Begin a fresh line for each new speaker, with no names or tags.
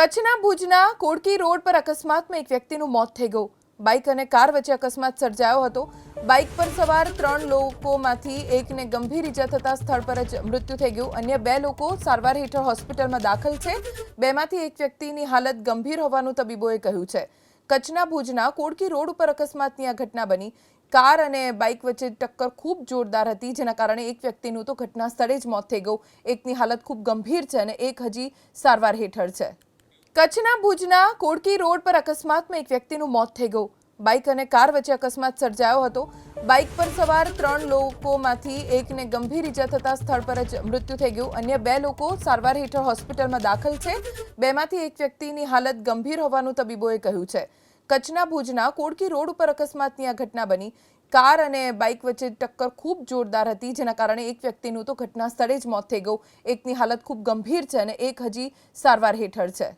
કચ્છના ભુજના કોડકી રોડ પર અકસ્માતમાં એક વ્યક્તિનું મોત થઈ ગયું। બાઇક અને કાર વચ્ચે અકસ્માત સર્જાયો હતો। બાઇક પર સવાર 3 લોકોમાંથી એકને ગંભીર ઈજા થતા સ્થળ પર જ મૃત્યુ થઈ ગયું। અન્ય 2 લોકો સારવાર હેઠળ હોસ્પિટલમાં દાખલ છે। બેમાંથી એક વ્યક્તિની હાલત ગંભીર હોવાનું તબીબોએ કહ્યું છે। કચ્છના ભુજના કોડકી રોડ ઉપર અકસ્માતની આ ઘટના બની। કાર અને બાઇક વચ્ચે ટક્કર ખૂબ જોરદાર હતી, જેના કારણે એક વ્યક્તિનું તો ઘટના સ્થળે જ મોત થઈ ગયું। એકની હાલત ખૂબ ગંભીર છે અને એક હજી સારવાર હેઠળ છે। કચ્છના ભુજના કોડકી રોડ પર અકસ્માતમાં એક વ્યક્તિનું મોત થઈ ગયું। બાઇક અને કાર વચ્ચે અકસ્માત સર્જાયો હતો। બાઇક પર સવાર 3 લોકોમાંથી એકને ગંભીર ઈજા થતા સ્થળ પર જ મૃત્યુ થઈ ગયું। અન્ય 2 લોકો સારવાર હેઠળ હોસ્પિટલમાં દાખલ છે। બેમાંથી એક વ્યક્તિની હાલત ગંભીર હોવાનું તબીબોએ કહ્યું છે। કચ્છના ભુજના કોડકી રોડ ઉપર અકસ્માતની આ ઘટના બની। કાર અને બાઇક વચ્ચે ટક્કર ખૂબ જોરદાર હતી, જેના કારણે એક વ્યક્તિનું તો ઘટના સ્થળે જ મોત થઈ ગયું। એકની હાલત ખૂબ ગંભીર છે અને એક હજી સારવાર હેઠળ છે।